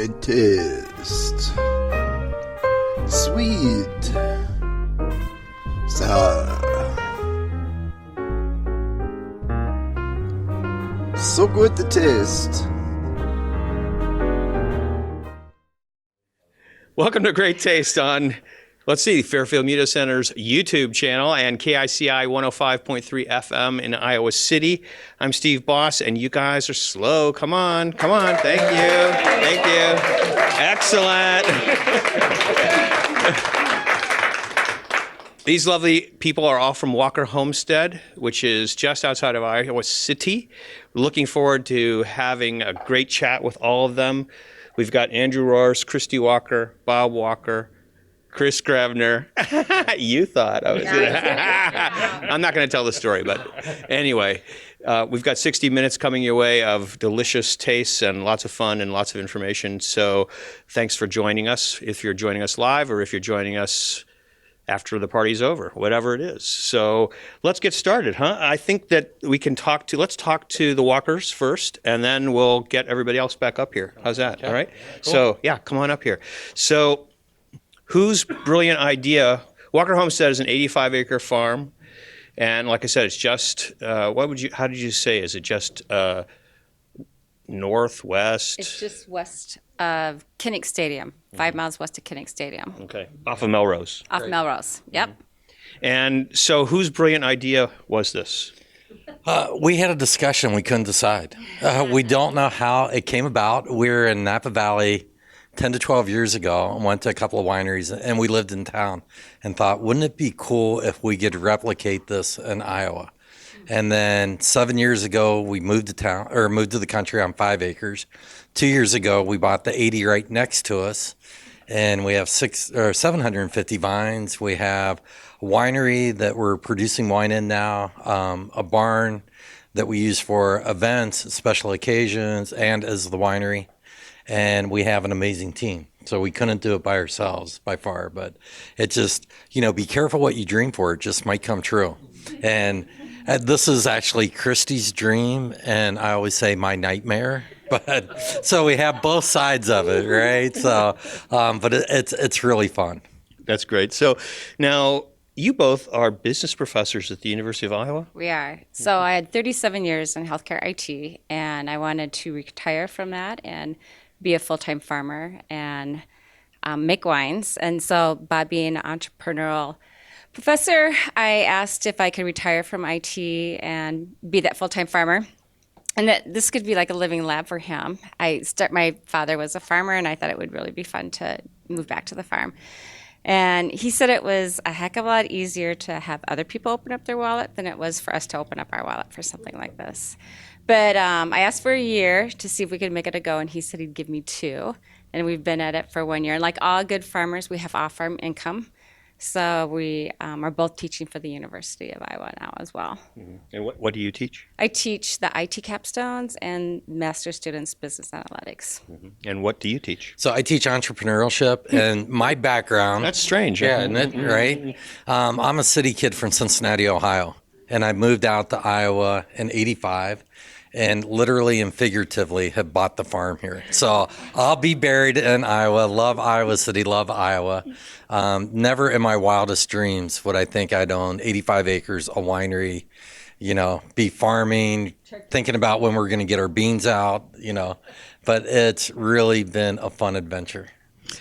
Great taste. Sweet. Sour. So good to taste. Welcome to Great Taste on, let's see, Fairfield Media Center's YouTube channel and KICI 105.3 FM in Iowa City. I'm Steve Boss, and you guys are slow. Come on. Thank you. Excellent. These lovely people are all from Walker Homestead, which is just outside of Iowa City. We're looking forward to having a great chat with all of them. We've got Andrew Roers, Kristy Walker, Bob Walker, Chris Grebner. You thought I was I'm not going to tell the story, but anyway, we've got 60 minutes coming your way of delicious tastes and lots of fun and lots of information. So thanks for joining us, if you're joining us live or if you're joining us after the party's over, whatever it is. So let's get started, huh? I think that let's talk to the Walkers first, and then we'll get everybody else back up here. How's that? Okay. All right? Cool. So yeah, come on up here. So whose brilliant idea? Walker Homestead is an 85-acre farm, and like I said, it's just, how did you say? Is it just northwest? It's just west of Kinnick Stadium, 5 miles west of Kinnick Stadium. Okay, off of Melrose. Off Melrose, yep. And so whose brilliant idea was this? We had a discussion. We couldn't decide. We don't know how it came about. We were in Napa Valley 10 to 12 years ago and went to a couple of wineries, and we lived in town and thought, wouldn't it be cool if we could replicate this in Iowa? And then 7 years ago, we moved to the country on 5 acres. 2 years ago, we bought the 80 right next to us, and we have 750 vines. We have a winery that we're producing wine in now, a barn that we use for events, special occasions, and as the winery. And we have an amazing team. So we couldn't do it by ourselves by far, but it just, be careful what you dream for. It just might come true. And this is actually Kristy's dream, and I always say my nightmare. But so we have both sides of it, right? So, but it's really fun. That's great. So now you both are business professors at the University of Iowa? We are. So I had 37 years in healthcare IT, and I wanted to retire from that and be a full-time farmer and make wines. And so Bob being an entrepreneurial professor, I asked if I could retire from IT and be that full-time farmer, and that this could be like a living lab for him. My father was a farmer, and I thought it would really be fun to move back to the farm. And he said it was a heck of a lot easier to have other people open up their wallet than it was for us to open up our wallet for something like this. But I asked for a year to see if we could make it a go, and he said he'd give me 2. And we've been at it for 1 year. And like all good farmers, we have off-farm income. So we are both teaching for the University of Iowa now as well. Mm-hmm. And what do you teach? I teach the IT capstones and master students business analytics. Mm-hmm. And what do you teach? So I teach entrepreneurship, and my background. That's strange. Yeah, isn't it? Right? I'm a city kid from Cincinnati, Ohio, and I moved out to Iowa in '85. And literally and figuratively have bought the farm here. So I'll be buried in Iowa, love Iowa City, love Iowa. Never in my wildest dreams would I think I'd own 85 acres, a winery, be farming, thinking about when we're going to get our beans out, But it's really been a fun adventure.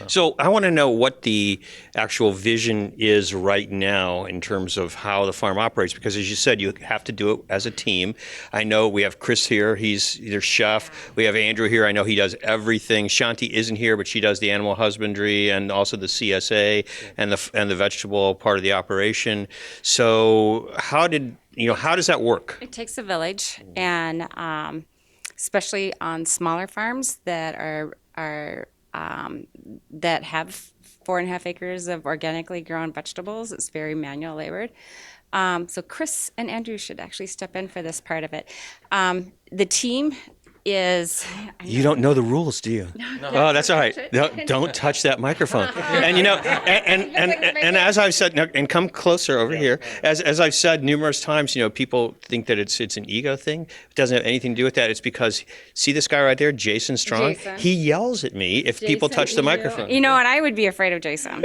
So I want to know what the actual vision is right now in terms of how the farm operates, because as you said, you have to do it as a team. I know we have Chris here, he's their chef. We have Andrew here, I know he does everything. Shanti isn't here, but she does the animal husbandry and also the CSA and the vegetable part of the operation. So how does that work? It takes a village, and especially on smaller farms that that have 4.5 acres of organically grown vegetables. It's very manual labored. So Chris and Andrew should actually step in for this part of it. The team is. You don't know the rules, do you? Oh, that's all right. No, don't touch that microphone. And and as I've said, and come closer over here. As I've said numerous times, people think that it's an ego thing. It doesn't have anything to do with that. It's because see this guy right there, Jason Strong. Jason. He yells at me if people touch the microphone. You know what? I would be afraid of Jason.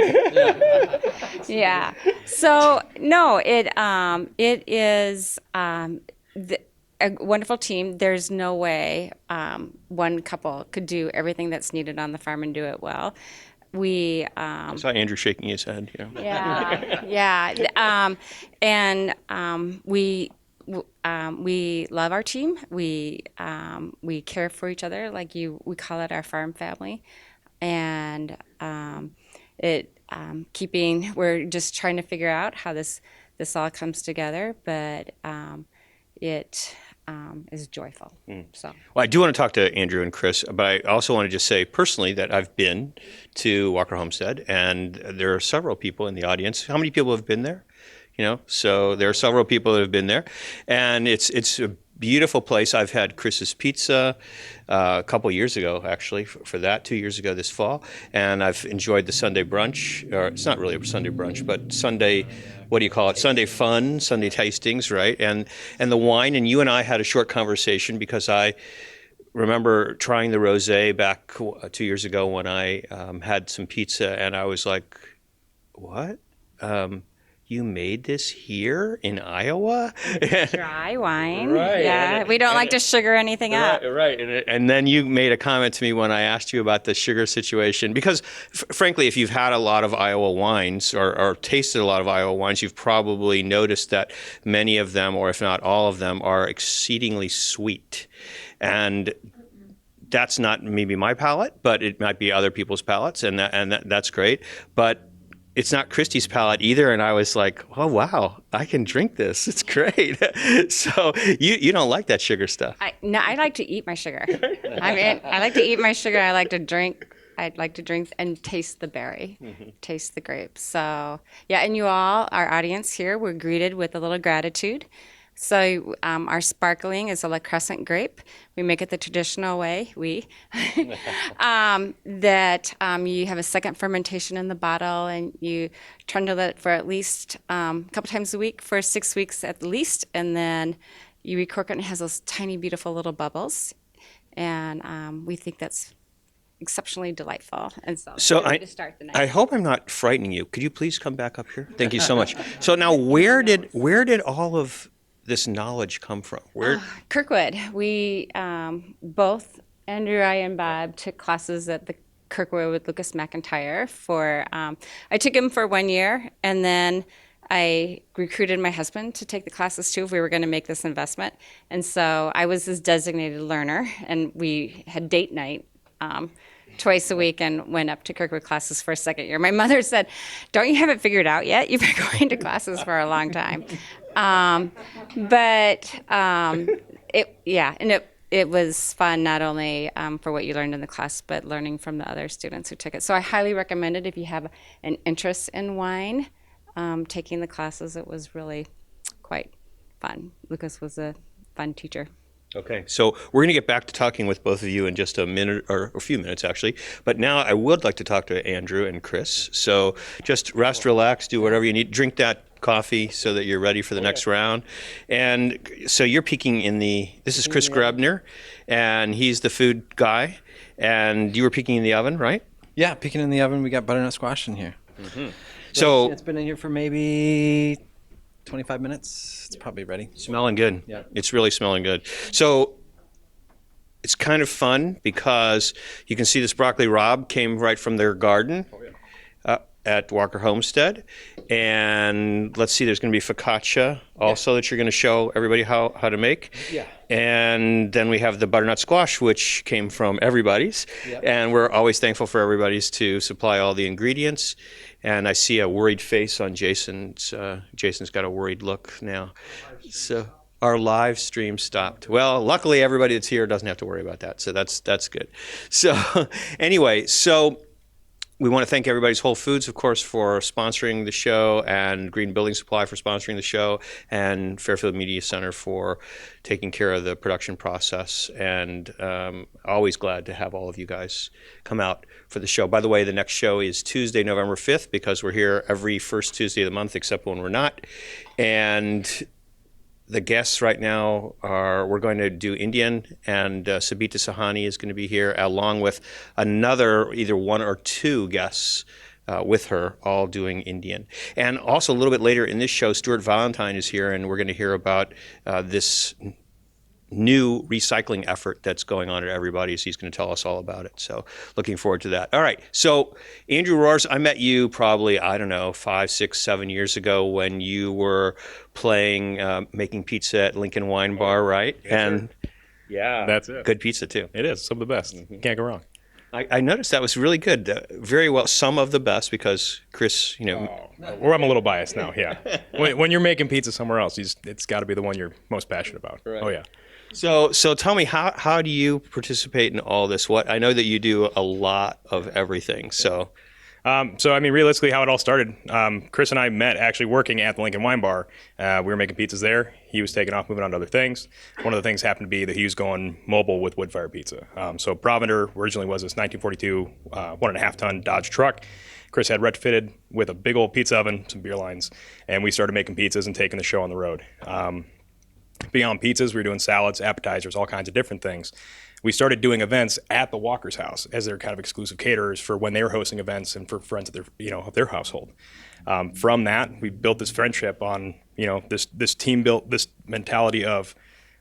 Yeah. So no, it is a wonderful team. There's no way one couple could do everything that's needed on the farm and do it well. I saw Andrew shaking his head. We love our team. We care for each other. We call it our farm family, and we're just trying to figure out how this all comes together, but it is joyful. So. Well, I do want to talk to Andrew and Chris, but I also want to just say personally that I've been to Walker Homestead, and there are several people in the audience. How many people have been there? So there are several people that have been there, and it's a beautiful place. I've had Chris's Pizza a couple years ago, actually, for that, 2 years ago this fall, and I've enjoyed the Sunday brunch, or it's not really a Sunday brunch, but Sunday, what do you call it? Sunday fun, Sunday tastings, right? And the wine, and you and I had a short conversation because I remember trying the rosé back 2 years ago when I had some pizza, and I was like, what? You made this here in Iowa? Dry wine. Right. Yeah, we don't like to sugar anything up. Right. And then you made a comment to me when I asked you about the sugar situation. Because, frankly, if you've had a lot of Iowa wines or tasted a lot of Iowa wines, you've probably noticed that many of them, or if not all of them, are exceedingly sweet. And that's not maybe my palate, but it might be other people's palates, and that's great. But it's not Kristy's palate either, and I was like, oh, wow, I can drink this. It's great. So you don't like that sugar stuff. No, I like to eat my sugar. I like to eat my sugar. I like to drink. I'd like to drink and taste the berry, taste the grape. So, yeah, and you all, our audience here, we're greeted with a little gratitude. So our sparkling is a La Crescent grape. We make it the traditional way, that you have a second fermentation in the bottle, and you trundle it for at least a couple times a week for 6 weeks at least, and then you recork it, and it has those tiny, beautiful little bubbles. And we think that's exceptionally delightful. And so to start the night. I hope I'm not frightening you. Could you please come back up here? Thank you so much. So now, where did all of this knowledge come from? Where? Kirkwood. We both, Andrew, I, and Bob, took classes at the Kirkwood with Lucas McIntyre I took him for 1 year, and then I recruited my husband to take the classes too if we were going to make this investment. And so I was his designated learner, and we had date night twice a week and went up to Kirkwood classes for a second year. My mother said, don't you have it figured out yet? You've been going to classes for a long time. It was fun, not only for what you learned in the class, but learning from the other students who took it. So I highly recommend it if you have an interest in wine. Taking the classes, it was really quite fun. Lucas was a fun teacher. Okay, so we're going to get back to talking with both of you in just a minute, or a few minutes actually. But now I would like to talk to Andrew and Chris. So just rest, relax, do whatever you need. Drink that coffee so that you're ready for the next round. And so you're peeking this is Chris Grebner, and he's the food guy. And you were peeking in the oven, right? Yeah, peeking in the oven. We got butternut squash in here. Mm-hmm. So it's been in here for maybe 25 minutes. It's probably ready. Smelling good. Yeah. It's really smelling good. So it's kind of fun because you can see this broccoli Rabe came right from their garden at Walker Homestead. And let's see, there's going to be focaccia also that you're going to show everybody how to make. Yeah. And then we have the butternut squash, which came from everybody's. Yep. And we're always thankful for everybody's to supply all the ingredients. And I see a worried face on Jason's. Jason's got a worried look now. So our live stream stopped. Well, luckily everybody that's here doesn't have to worry about that. So that's good. So anyway, so We want to thank everybody's Whole Foods, of course, for sponsoring the show, and Green Building Supply for sponsoring the show, and Fairfield Media Center for taking care of the production process. And always glad to have all of you guys come out for the show. By the way, the next show is Tuesday, November 5th, because we're here every first Tuesday of the month, except when we're not. And the guests right now we're going to do Indian, and Sabita Sahani is going to be here, along with another either one or two guests with her, all doing Indian. And also a little bit later in this show, Stuart Valentine is here, and we're going to hear about this new recycling effort that's going on at Everybody's. He's going to tell us all about it. So looking forward to that. All right. So Andrew Roers, I met you probably, 5, 6, 7 years ago when you were playing, making pizza at Lincoln Wine Bar, right? Yes, and sir. Yeah, that's it. Good pizza too. It is some of the best. Can't go wrong. I noticed that was really good. Very well, some of the best, because Chris, Or I'm a little biased now. Yeah. when you're making pizza somewhere else, it's got to be the one you're most passionate about. Right. Oh yeah. So tell me, how do you participate in all this? I know that you do a lot of everything. So Realistically, how it all started, Chris and I met actually working at the Lincoln Wine Bar. We were making pizzas there. He was taking off, moving on to other things. One of the things happened to be that he was going mobile with wood fire pizza. So Provender originally was this 1942 1.5-ton Dodge truck. Chris had retrofitted with a big old pizza oven, some beer lines, and we started making pizzas and taking the show on the road. Beyond pizzas, we were doing salads, appetizers, all kinds of different things. We started doing events at the Walker's house as their kind of exclusive caterers for when they were hosting events and for friends of their household. From that, we built this friendship on this team built this mentality of,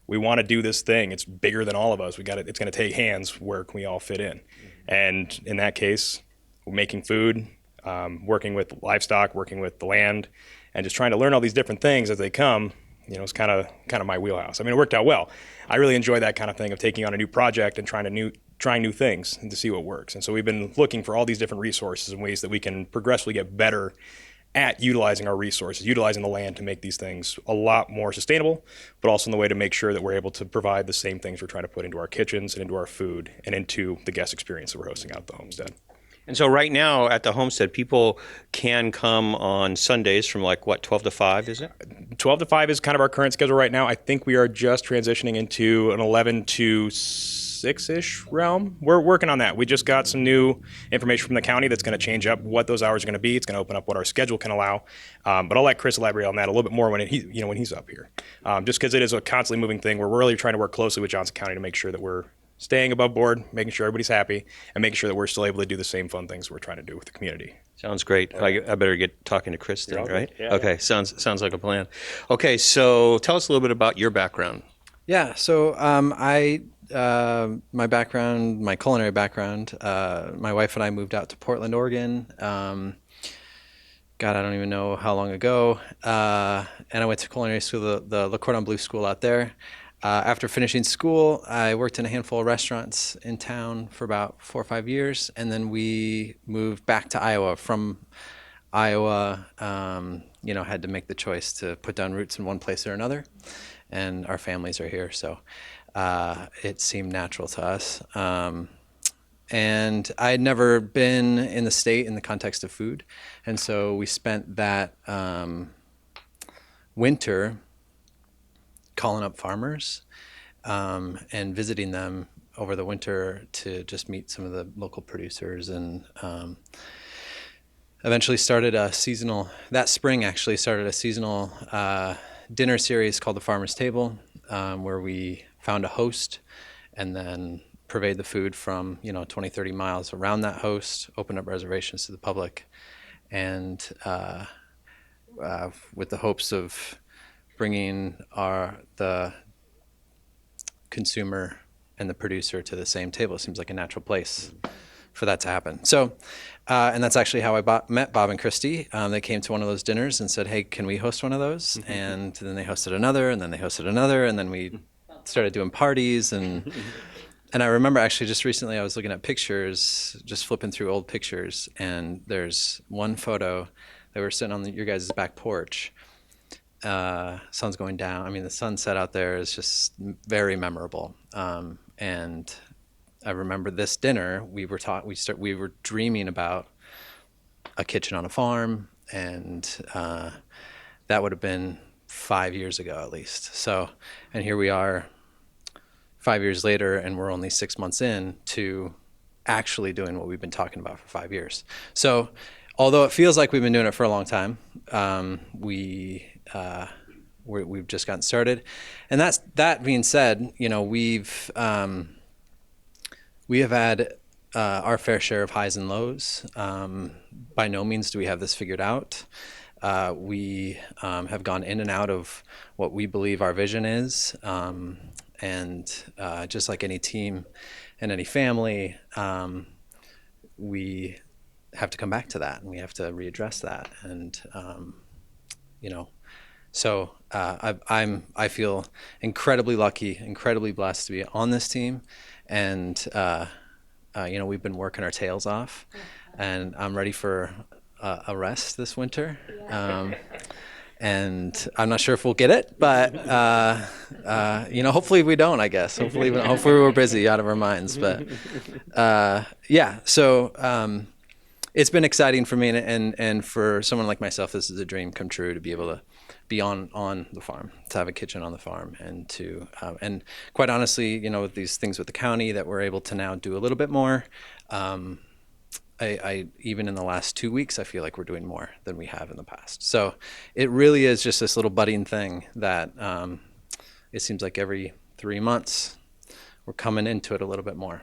we want to do this thing. It's bigger than all of us. It's going to take hands. Where can we all fit in? And in that case, we're making food, working with livestock, working with the land, and just trying to learn all these different things as they come. It's kind of my wheelhouse. It worked out well. I really enjoy that kind of thing of taking on a new project and trying new things and to see what works. And so we've been looking for all these different resources and ways that we can progressively get better at utilizing our resources, utilizing the land to make these things a lot more sustainable, but also in the way to make sure that we're able to provide the same things we're trying to put into our kitchens and into our food and into the guest experience that we're hosting out at the homestead. And so right now at the homestead, people can come on Sundays from 12 to 5, is it? 12 to 5 is kind of our current schedule right now. I think we are just transitioning into an 11 to 6-ish realm. We're working on that. We just got some new information from the county that's going to change up what those hours are going to be. It's going to open up what our schedule can allow. But I'll let Chris elaborate on that a little bit more when he's up here. Just because it is a constantly moving thing. We're really trying to work closely with Johnson County to make sure that we're staying above board, making sure everybody's happy, and making sure that we're still able to do the same fun things we're trying to do with the community. Sounds great. I better get talking to Chris then, right? Yeah. Okay, sounds like a plan. Okay, so tell us a little bit about your background. Yeah. So my background, my culinary background, my wife and I moved out to Portland, Oregon. God, I don't even know how long ago. And I went to culinary school, the Le Cordon Bleu school out there. After finishing school, I worked in a handful of restaurants in town for about 4 or 5 years, and then we moved back to Iowa. From Iowa, had to make the choice to put down roots in one place or another, and our families are here, so it seemed natural to us. And I had never been in the state in the context of food, and so we spent that winter calling up farmers and visiting them over the winter to just meet some of the local producers, and eventually started a seasonal dinner series called The Farmer's Table, where we found a host and then purveyed the food from 20, 30 miles around that host, opened up reservations to the public, and with the hopes of bringing the consumer and the producer to the same table. It seems like a natural place for that to happen. So, and that's actually how I met Bob and Kristy. They came to one of those dinners and said, hey, can we host one of those? And then they hosted another, and then they hosted another, and then we started doing parties. And I remember actually just recently I was looking at pictures, just flipping through old pictures, and there's one photo that we're sitting on your guys' back porch. Sun's going down. The sunset out there is just very memorable. And I remember this dinner. We were dreaming about a kitchen on a farm, and that would have been 5 years ago at least. So, and here we are 5 years later, and we're only 6 months in to actually doing what we've been talking about for 5 years. So, although it feels like we've been doing it for a long time, we've just gotten started. And that being said, you know, we have had our fair share of highs and lows. By no means do we have this figured out. We have gone in and out of what we believe our vision is. And just like any team and any family, we have to come back to that, and we have to readdress that. And, you know, so I feel incredibly lucky, incredibly blessed to be on this team. And, you know, we've been working our tails off, and I'm ready for a rest this winter. And I'm not sure if we'll get it, but, you know, hopefully we don't, I guess. Hopefully we're busy out of our minds. But, yeah, so it's been exciting for me. And for someone like myself, this is a dream come true to be able to be on the farm, to have a kitchen on the farm, and to, and quite honestly, you know, with these things with the county that we're able to now do a little bit more, I even in the last 2 weeks, I feel like we're doing more than we have in the past. So it really is just this little budding thing that it seems like every 3 months we're coming into it a little bit more.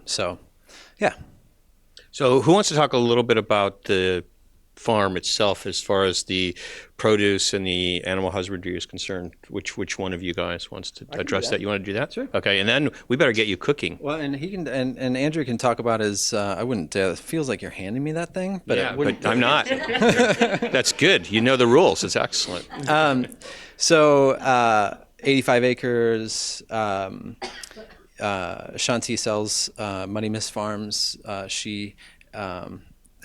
So, yeah. So who wants to talk a little bit about the farm itself as far as the produce and the animal husbandry is concerned? Which one of you guys wants to address that? You want to do that? Sure. Okay, and then we better get you cooking. Well, and he can, and Andrew can talk about his. I wouldn't. It feels like you're handing me that thing, but Yeah, it wouldn't. but I'm not. That's good. You know the rules. It's excellent. So 85 acres. Shanti sells Money Miss Farms. She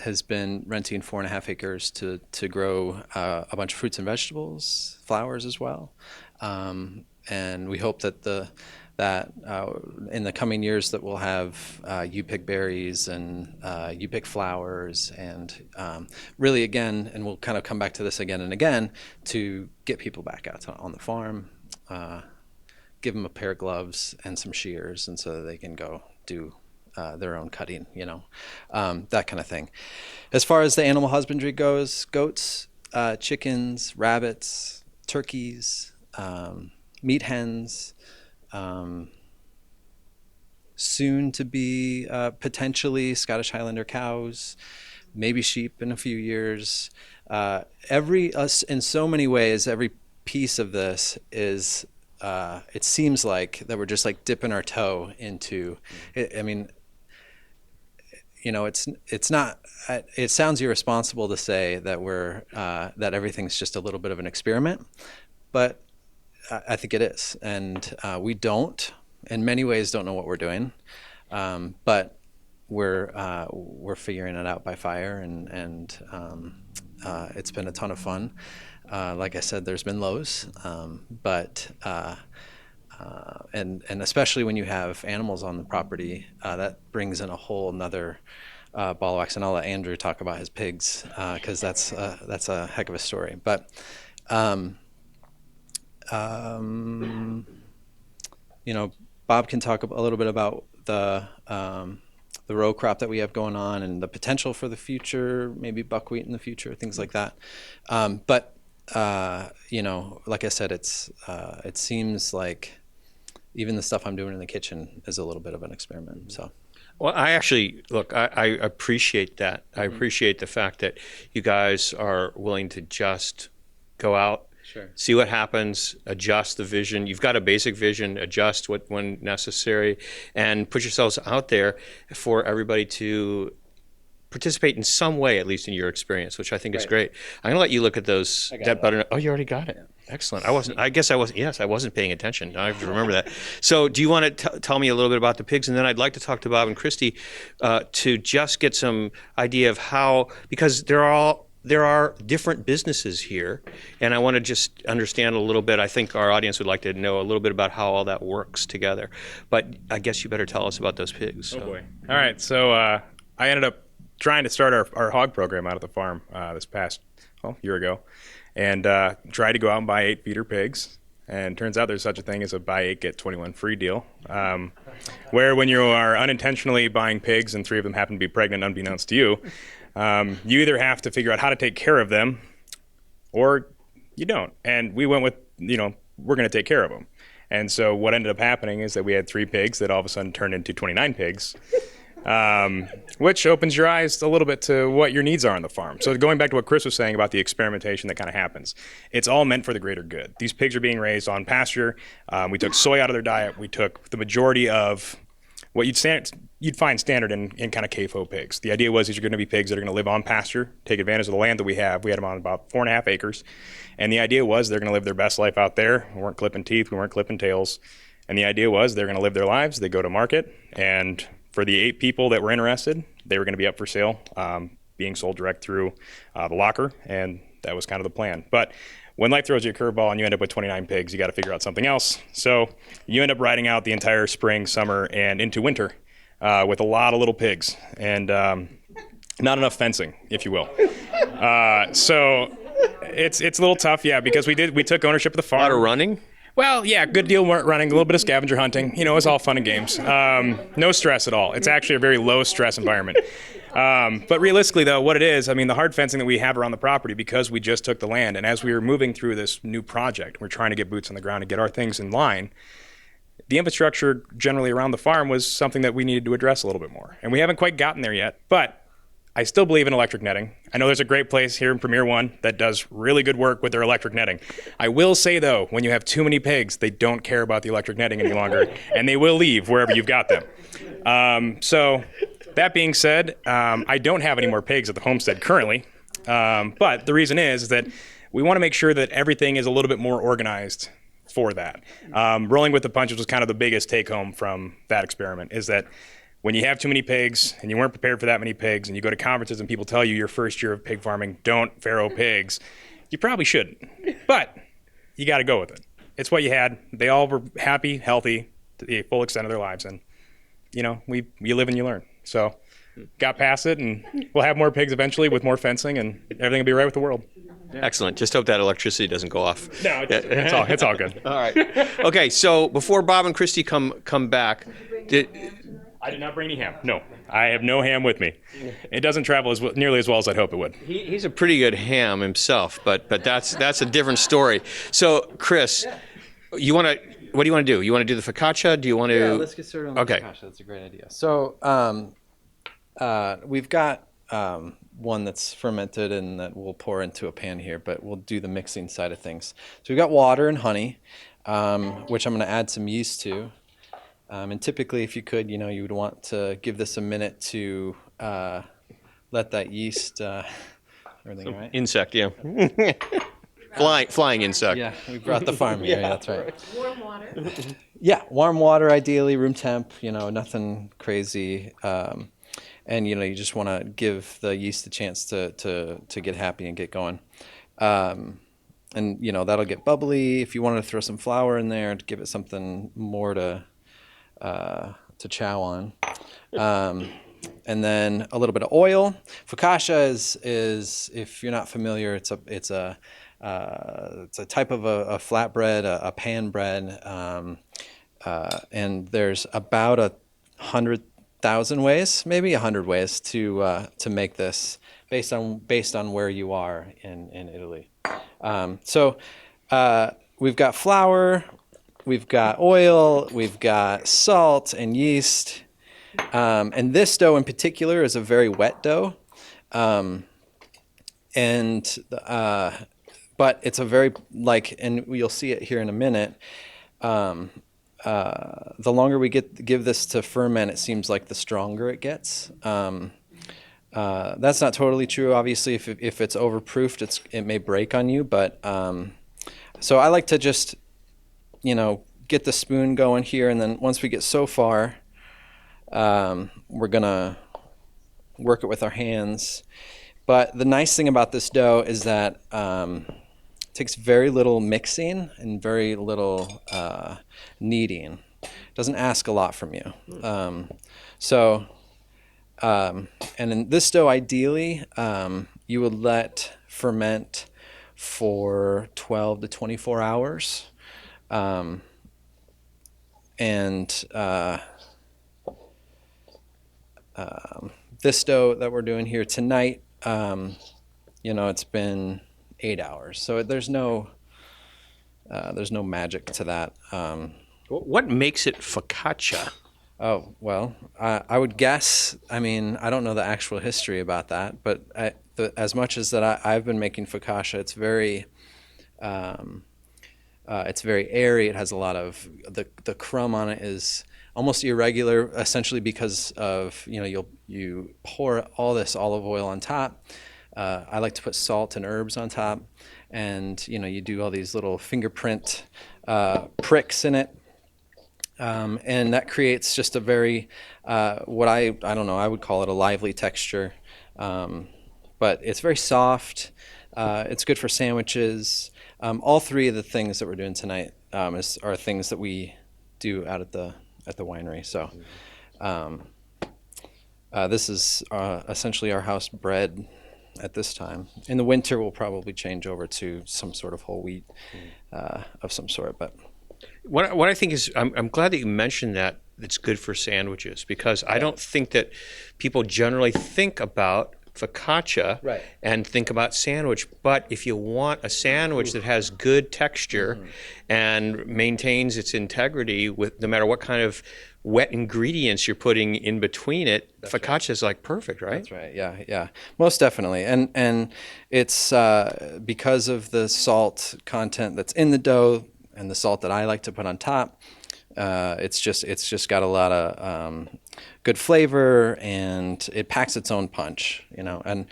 has been renting 4.5 acres to grow a bunch of fruits and vegetables, flowers as well. And we hope that in the coming years that we'll have you pick berries and you pick flowers, and really again, and we'll kind of come back to this again and again, to get people back out on the farm, give them a pair of gloves and some shears, and so that they can go do their own cutting, you know, that kind of thing. As far as the animal husbandry goes, goats, chickens, rabbits, turkeys, meat hens, soon to be potentially Scottish Highlander cows, maybe sheep in a few years. In so many ways, every piece of this is, it seems like that we're just like dipping our toe into it. I mean, you know, it's not, it sounds irresponsible to say that that everything's just a little bit of an experiment, but I think it is. And we in many ways don't know what we're doing, but we're figuring it out by fire, and it's been a ton of fun. Like I said, there's been lows, but and especially when you have animals on the property, that brings in a whole nother ball of wax. And I'll let Andrew talk about his pigs, because that's a heck of a story. But you know, Bob can talk a little bit about the row crop that we have going on and the potential for the future, maybe buckwheat in the future, things like that. But you know, like I said, it seems like even the stuff I'm doing in the kitchen is a little bit of an experiment. So. Well, I actually, look, I appreciate that. I appreciate the fact that you guys are willing to just go out, see what happens, adjust the vision. You've got a basic vision, adjust when necessary, and put yourselves out there for everybody to participate in some way, at least in your experience, which I think is great. I'm going to let you look at that butter. Oh, you already got it. Excellent. I wasn't paying attention. Now I have to remember that. So do you want to tell me a little bit about the pigs? And then I'd like to talk to Bob and Kristy to just get some idea of how, because there are different businesses here, and I want to just understand a little bit. I think our audience would like to know a little bit about how all that works together. But I guess you better tell us about those pigs. Oh boy. All right. So I ended up trying to start our hog program out at the farm this past year ago, and tried to go out and buy 8-feeder pigs. And turns out there's such a thing as a buy 8 get 21 free deal, where when you are unintentionally buying pigs and 3 of them happen to be pregnant unbeknownst to you, you either have to figure out how to take care of them or you don't. And we went with, we're going to take care of them. And so what ended up happening is that we had 3 pigs that all of a sudden turned into 29 pigs. Which opens your eyes a little bit to what your needs are on the farm. So going back to what Chris was saying about the experimentation that kind of happens, it's all meant for the greater good. These pigs are being raised on pasture. We took soy out of their diet. We took the majority of what you'd find standard in kind of CAFO pigs. The idea was these are going to be pigs that are going to live on pasture, take advantage of the land that we have. We had them on about 4.5 acres. And the idea was they're going to live their best life out there. We weren't clipping teeth. We weren't clipping tails. And the idea was they're going to live their lives. They go to market, and for the 8 people that were interested, they were going to be up for sale, being sold direct through the locker, and that was kind of the plan. But when life throws you a curveball and you end up with 29 pigs, you got to figure out something else. So you end up riding out the entire spring, summer, and into winter with a lot of little pigs, and not enough fencing, if you will. So it's a little tough, yeah, because we took ownership of the farm. A lot of running? Well, yeah, good deal running, a little bit of scavenger hunting. It's all fun and games. No stress at all. It's actually a very low stress environment. But realistically, though, what it is, the hard fencing that we have around the property, because we just took the land, and as we were moving through this new project, we're trying to get boots on the ground and get our things in line, the infrastructure generally around the farm was something that we needed to address a little bit more. And we haven't quite gotten there yet, but I still believe in electric netting. I know there's a great place here in Premier One that does really good work with their electric netting. I will say, though, when you have too many pigs, they don't care about the electric netting any longer, and they will leave wherever you've got them. So that being said, I don't have any more pigs at the homestead currently, but the reason is that we want to make sure that everything is a little bit more organized for that. Rolling with the punches was kind of the biggest take-home from that experiment, is that when you have too many pigs and you weren't prepared for that many pigs, and you go to conferences and people tell you your first year of pig farming, don't farrow pigs, you probably shouldn't. But you got to go with it. It's what you had. They all were happy, healthy to the full extent of their lives. And, you live and you learn. So got past it, and we'll have more pigs eventually with more fencing, and everything will be right with the world. Excellent. Just hope that electricity doesn't go off. No, it's all good. All right. Okay, so before Bob and Kristy come back, I did not bring any ham. No, I have no ham with me. It doesn't travel nearly as well as I'd hope it would. He's a pretty good ham himself, but that's a different story. So, Chris, what do you want to do? You want to do the focaccia? Do you want to? Yeah, let's get started on the Okay. focaccia. That's a great idea. So we've got one that's fermented and that we'll pour into a pan here, but we'll do the mixing side of things. So we've got water and honey, which I'm going to add some yeast to. And typically, if you could, you would want to give this a minute to let that yeast, everything right? Insect, yeah. Flying insect. Yeah, we brought the farm here. Yeah, that's right. Warm water. Yeah, warm water, ideally, room temp, nothing crazy. And, you just want to give the yeast a chance to get happy and get going. And, that'll get bubbly. If you wanted to throw some flour in there to give it something more to chow on, and then a little bit of oil. Focaccia is if you're not familiar, it's a type of a flatbread, a pan bread, and there's about 100,000 ways, maybe 100 ways to make this based on where you are in Italy. So we've got flour. We've got oil, we've got salt and yeast, and this dough in particular is a very wet dough, but it's a very, and you'll see it here in a minute, the longer we give this to ferment, it seems like the stronger it gets. That's not totally true, obviously. If it's overproofed, it may break on you, but so I like to just get the spoon going here, and then once we get so far, we're gonna work it with our hands. But the nice thing about this dough is that it takes very little mixing and very little kneading. It doesn't ask a lot from you. So And in this dough, ideally, you would let ferment for 12 to 24 hours. This dough that we're doing here tonight, it's been 8 hours. So there's no magic to that. What makes it focaccia? Oh, well, I would guess, I don't know the actual history about that, but as much as that I've been making focaccia, it's very airy. It has a lot of, the crumb on it is almost irregular, essentially because of, you pour all this olive oil on top. I like to put salt and herbs on top, and, you do all these little fingerprint pricks in it. And that creates just a very, what I don't know, I would call it a lively texture. But it's very soft. It's good for sandwiches. All three of the things that we're doing tonight are things that we do out at the winery. So this is essentially our house bread at this time. In the winter, we'll probably change over to some sort of whole wheat of some sort, but. What I think is, I'm glad that you mentioned that it's good for sandwiches, because I don't think that people generally think about focaccia and think about sandwich. But if you want a sandwich that has good texture and maintains its integrity with no matter what kind of wet ingredients you're putting in between it, focaccia is like perfect, right? That's right. Yeah, most definitely. And it's because of the salt content that's in the dough and the salt that I like to put on top. It's just got a lot of good flavor, and it packs its own punch, And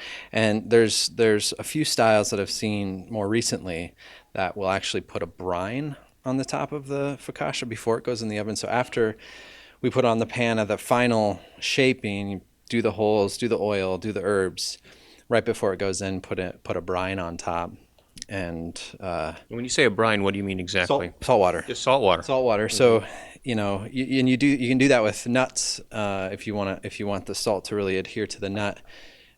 there's a few styles that I've seen more recently that will actually put a brine on the top of the focaccia before it goes in the oven. So after we put on the pan of the final shaping, you do the holes, do the oil, do the herbs. Right before it goes in, put a brine on top. And when you say a brine, what do you mean exactly? Salt water. Just salt water. Salt water. So you can do that with nuts if you want the salt to really adhere to the nut.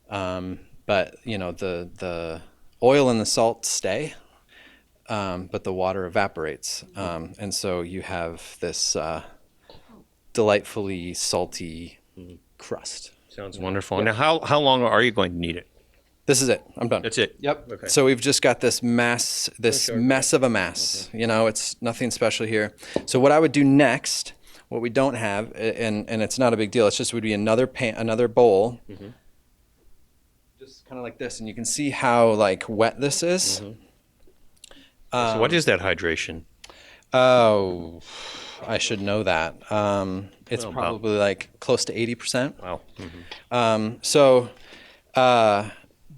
But the oil and the salt stay, but the water evaporates, and so you have this delightfully salty crust. Sounds wonderful. Yeah. Now, how long are you going to need it? This is it. I'm done. That's it. Yep. Okay. So we've just got this mess of a mess. It's nothing special here. So what I would do next, what we don't have, and it's not a big deal. It's just would be another bowl, just kind of like this, and you can see how wet this is. So what is that hydration? Oh, I should know that. It's probably close to 80%. Wow.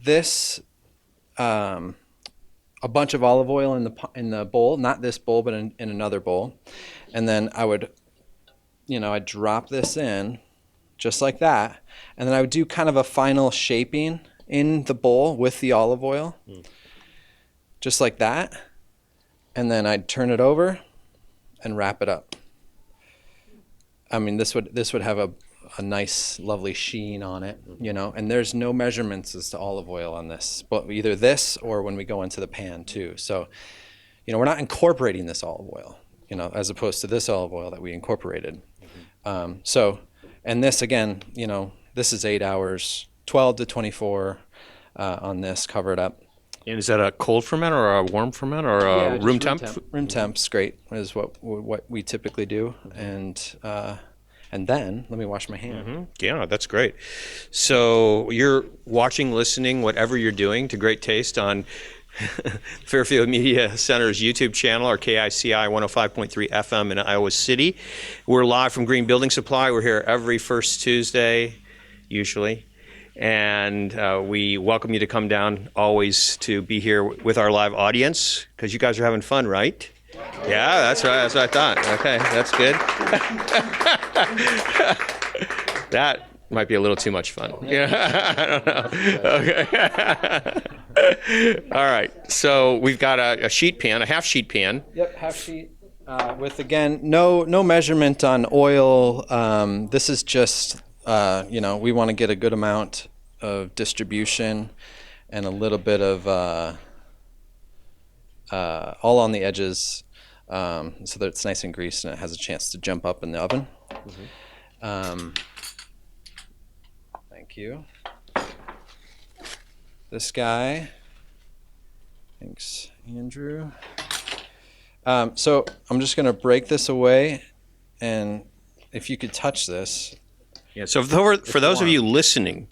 This, a bunch of olive oil in the bowl, not this bowl, but in another bowl, and then I would, I'd drop this in, just like that, and then I would do kind of a final shaping in the bowl with the olive oil, just like that, and then I'd turn it over, and wrap it up. This would have a nice, lovely sheen on it, and there's no measurements as to olive oil on this, but either this or when we go into the pan too. So, we're not incorporating this olive oil, as opposed to this olive oil that we incorporated. And this again, this is 8 hours, 12 to 24 on this, covered up. And is that a cold ferment or a warm ferment or a room temp? Room temp's great, is what we typically do. And then, let me wash my hand. Yeah, that's great. So you're watching, listening, whatever you're doing, to Great Taste on Fairfield Media Center's YouTube channel, or KICI 105.3 FM in Iowa City. We're live from Green Building Supply. We're here every first Tuesday, usually. And we welcome you to come down always to be here with our live audience, because you guys are having fun, right? Yeah, that's right. That's what I thought. Okay, that's good. That might be a little too much fun. Yeah, I don't know. Okay. All right. So we've got a sheet pan, a half sheet pan. Yep, half sheet. With, again, no measurement on oil. This is just we want to get a good amount of distribution and a little bit of all on the edges, so that it's nice and greased and it has a chance to jump up in the oven. Thank you. This guy. Thanks, Andrew. So I'm just going to break this away, and if you could touch this. Yeah. So for those of you listening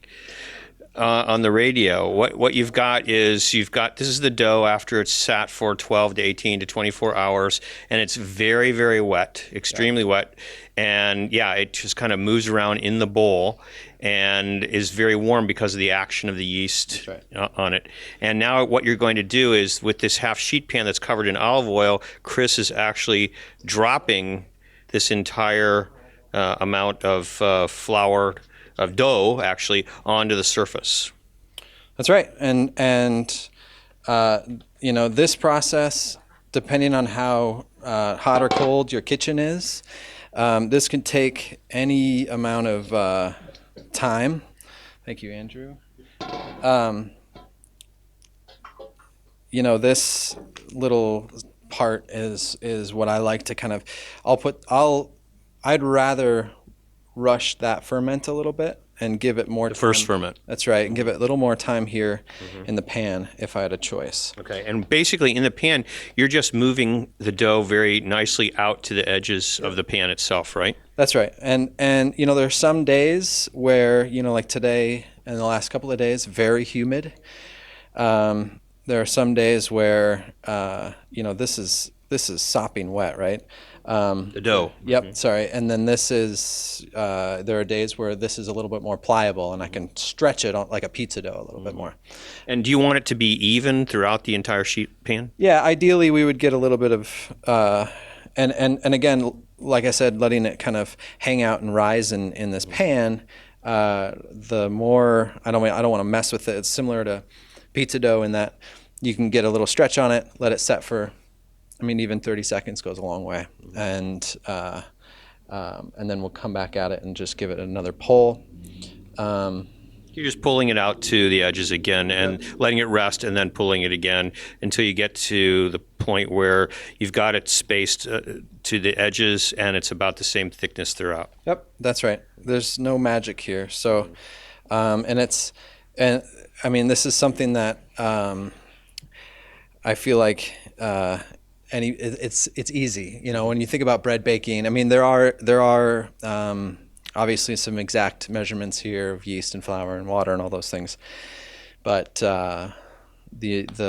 on the radio, what you've got is this is the dough after it's sat for 12 to 18 to 24 hours, and it's very, very wet, extremely wet, and it just kind of moves around in the bowl and is very warm because of the action of the yeast on it. And now what you're going to do is, with this half sheet pan that's covered in olive oil, Chris is actually dropping this entire amount of flour, of dough, actually, onto the surface. That's right. And this process, depending on how hot or cold your kitchen is, this can take any amount of time. Thank you, Andrew. This little part is what I like to kind of, I'd rather rush that ferment a little bit and give it more time. First ferment. That's right, and give it a little more time here in the pan if I had a choice. Okay, and basically in the pan, you're just moving the dough very nicely out to the edges of the pan itself, right? That's right, and there are some days where, like today and the last couple of days, very humid. There are some days where, this is sopping wet, right? The dough. Yep, sorry. And then this is, there are days where this is a little bit more pliable and I can stretch it like a pizza dough a little bit more. And do you want it to be even throughout the entire sheet pan? Yeah, ideally we would get a little bit of, and again, like I said, letting it kind of hang out and rise in this pan, the more, I don't want to mess with it. It's similar to pizza dough in that you can get a little stretch on it, let it set for, even 30 seconds goes a long way. And then we'll come back at it and just give it another pull. You're just pulling it out to the edges again and letting it rest, and then pulling it again until you get to the point where you've got it spaced to the edges and it's about the same thickness throughout. Yep, that's right. There's no magic here. So, this is something that I feel like it's easy. When you think about bread baking, there are obviously some exact measurements here of yeast and flour and water and all those things, but the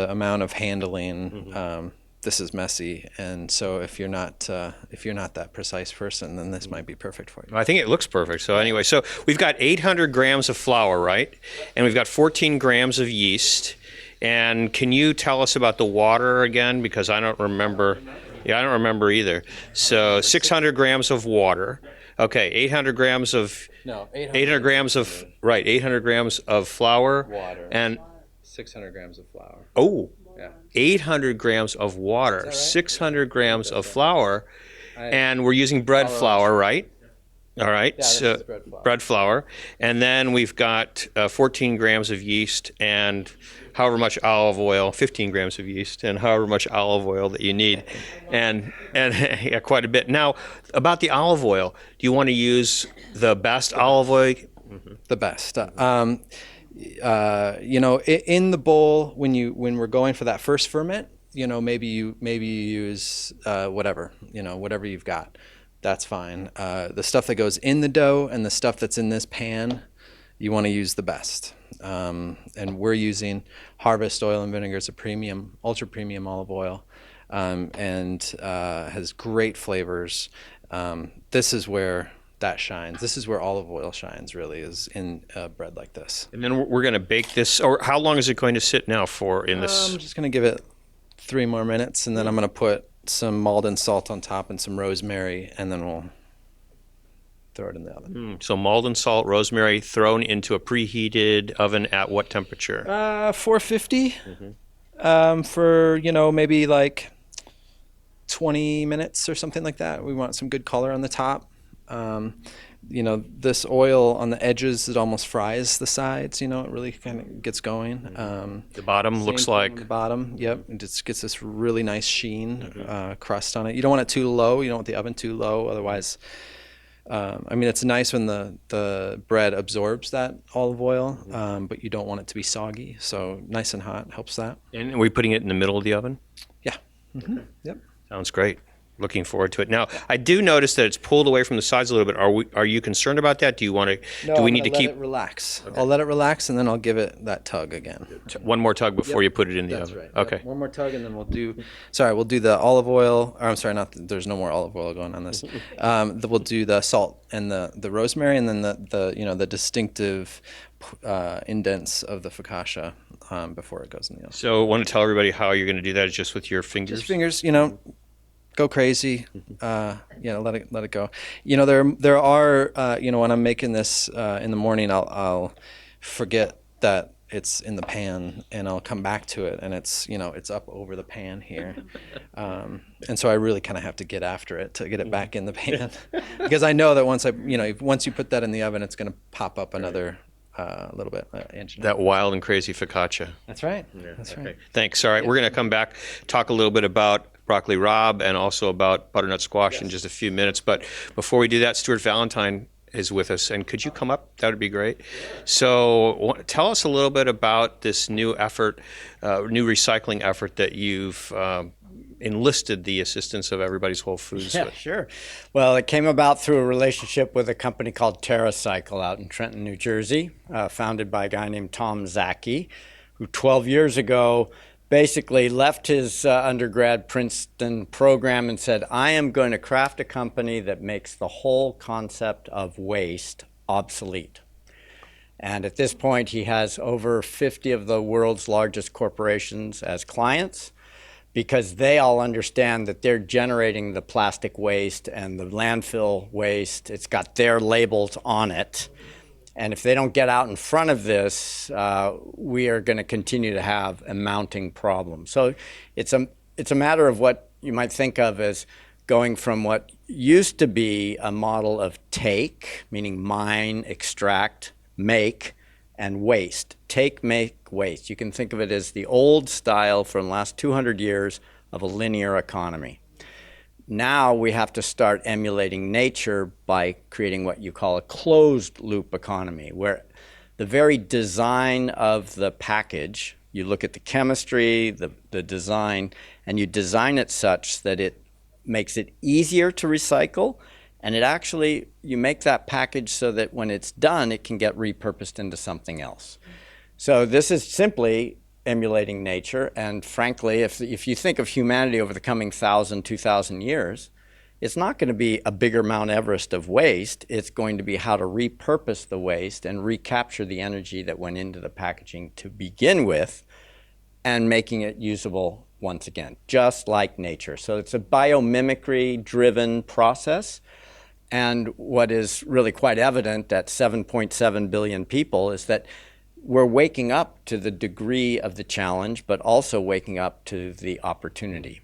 amount of handling, this is messy, and so if you're not that precise person, then this might be perfect for you. I think it looks perfect. So anyway, so we've got 800 grams of flour, right? And we've got 14 grams of yeast. And can you tell us about the water again? Because I don't remember. Yeah, I don't remember either. So 600 grams of water. Okay, 800 grams of... No, 800 grams of... Right, 800 grams of flour. Water. And 600 grams of flour. Oh, Yeah. 800 grams of water, right? 600 grams of flour, and we're using bread flour, right? All right, Yeah, this so is bread flour. And then we've got 14 grams of yeast and however much olive oil, 15 grams of yeast and however much olive oil that you need, and yeah, quite a bit. Now, about the olive oil, do you want to use the best olive oil? The best. In the bowl, when we're going for that first ferment, maybe you use whatever you've got. That's fine. The stuff that goes in the dough and the stuff that's in this pan, you want to use the best. And we're using Harvest Oil and Vinegar. It's a premium, ultra premium olive oil, and has great flavors. This is where that shines. This is where olive oil shines, really, is in bread like this. And then we're going to bake this, or how long is it going to sit now for in this? I'm just going to give it 3 more minutes, and then I'm going to put some Maldon salt on top and some rosemary, and then we'll throw it in the oven. So Maldon salt, rosemary, thrown into a preheated oven at what temperature? 450 for, maybe like 20 minutes or something like that. We want some good color on the top. this oil on the edges, it almost fries the sides. It really kind of gets going. The bottom looks like the bottom. Yep, it just gets this really nice sheen crust on it. You don't want it too low. You don't want the oven too low, otherwise. It's nice when the bread absorbs that olive oil, but you don't want it to be soggy. So nice and hot helps that. And are we putting it in the middle of the oven? Yeah. Mm-hmm. Yep. Sounds great. Looking forward to it. Now, I do notice that it's pulled away from the sides a little bit. Are you concerned about that? Do you want to? No, do we need to keep it relax? Okay. I'll let it relax, and then I'll give it that tug again. One more tug before you put it in the That's oven. Right. Okay. Yep. One more tug, and then we'll do the olive oil. Or I'm sorry, there's no more olive oil going on this. We'll do the salt and the rosemary, and then the distinctive indents of the focaccia before it goes in the oven. So, I want to tell everybody how you're going to do that. Is just with your fingers. Just fingers, go crazy. Let it go. There are when I'm making this in the morning, I'll forget that it's in the pan, and I'll come back to it, and it's it's up over the pan here, and so I really kind of have to get after it to get it back in the pan, because I know that once you put that in the oven, it's going to pop up another little bit. That wild and crazy focaccia. That's right. Yeah, that's right. Thanks. All right, we're going to come back, talk a little bit about broccoli rabe and also about butternut squash in just a few minutes. But before we do that, Stuart Valentine is with us, and could you come up? That would be great. So tell us a little bit about this new effort, new recycling effort that you've enlisted the assistance of Everybody's Whole Foods with. Sure. Well, it came about through a relationship with a company called TerraCycle out in Trenton, New Jersey, founded by a guy named Tom Zaki, who 12 years ago basically left his undergrad Princeton program and said, I am going to craft a company that makes the whole concept of waste obsolete. And at this point, he has over 50 of the world's largest corporations as clients, because they all understand that they're generating the plastic waste and the landfill waste. It's got their labels on it. And if they don't get out in front of this, we are going to continue to have a mounting problem. So it's a matter of what you might think of as going from what used to be a model of take, meaning mine, extract, make, and waste. Take, make, waste. You can think of it as the old style from the last 200 years of a linear economy. Now we have to start emulating nature by creating what you call a closed loop economy, where the very design of the package, you look at the chemistry, the design, and you design it such that it makes it easier to recycle, and you make that package so that when it's done, it can get repurposed into something else. So this is simply emulating nature, and frankly, if you think of humanity over the coming 1,000, 2,000 years, it's not going to be a bigger Mount Everest of waste. It's going to be how to repurpose the waste and recapture the energy that went into the packaging to begin with, and making it usable once again, just like nature. So it's a biomimicry-driven process, and what is really quite evident at 7.7 billion people is that we're waking up to the degree of the challenge, but also waking up to the opportunity.